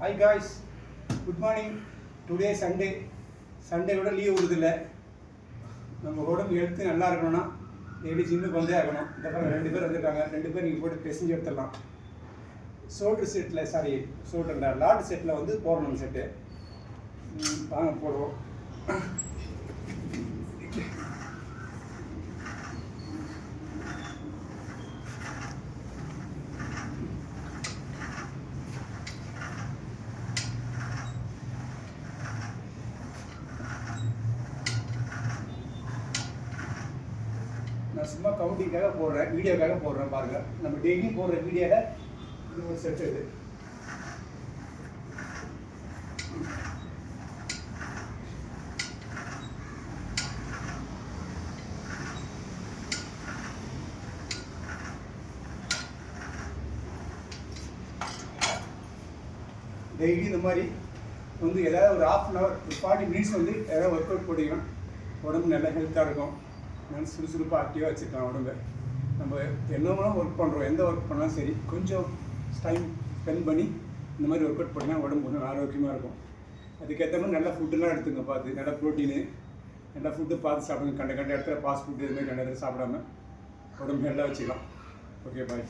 Hi guys, good morning. Today Sunday. Sunday கூட leave விடுதில்லை. நம்ம உடம்பு ஹெல்த்து நல்லா இருக்கணும்னா டெய்லி ஜிம்முக்கு வந்தே ஆகணும். இந்த பக்கம் 2 பேர் வந்துருக்காங்க. 2 பேர் நீங்கள் போட்டு பெசஞ்சு எடுத்துடலாம். Shoulder settle shoulder Lord settle வந்து போடணும் செட்டு. வாங்க போடுவோம். நான் சும்மா கவுண்டிங்காக போடுறேன், வீடியோக்காக போடுறேன் பாருங்கள். நம்ம டெய்லி போடுற வீடியோவில் இது ஒரு செட் இது. டெய்லி இந்த மாதிரி வந்து ஏதாவது ஒரு ½ அன் ஹவர் 40 மினிட்ஸ் வந்து ஏதாவது ஒர்க் அவுட் போட்டிங்கன்னா உடம்பு நல்லா ஹெல்த்தாக இருக்கும். நான் சுறுசுறுப்பாக ஆக்டிவாக வச்சுருக்கேன் உடம்பு. நம்ம என்னெல்லாம் ஒர்க் பண்ணுறோம், எந்த ஒர்க் பண்ணாலும் சரி கொஞ்சம் டைம் ஸ்பெண்ட் பண்ணி இந்த மாதிரி ஒர்க் அவுட் பண்ணிங்கன்னா உடம்பு கொஞ்சம் ஆரோக்கியமாக இருக்கும். அதுக்கேற்ற மாதிரி நல்ல ஃபுட்டுலாம் எடுத்துங்க, பார்த்து நல்லா ப்ரோட்டீனு நல்லா ஃபுட்டு பார்த்து சாப்பிடுங்க. கண்ட இடத்துல ஃபாஸ்ட் ஃபுட்டு இதுமாதிரி கண்ட இடத்துல சாப்பிடாம உடம்பு நல்லா வச்சுக்கலாம். Okay bye.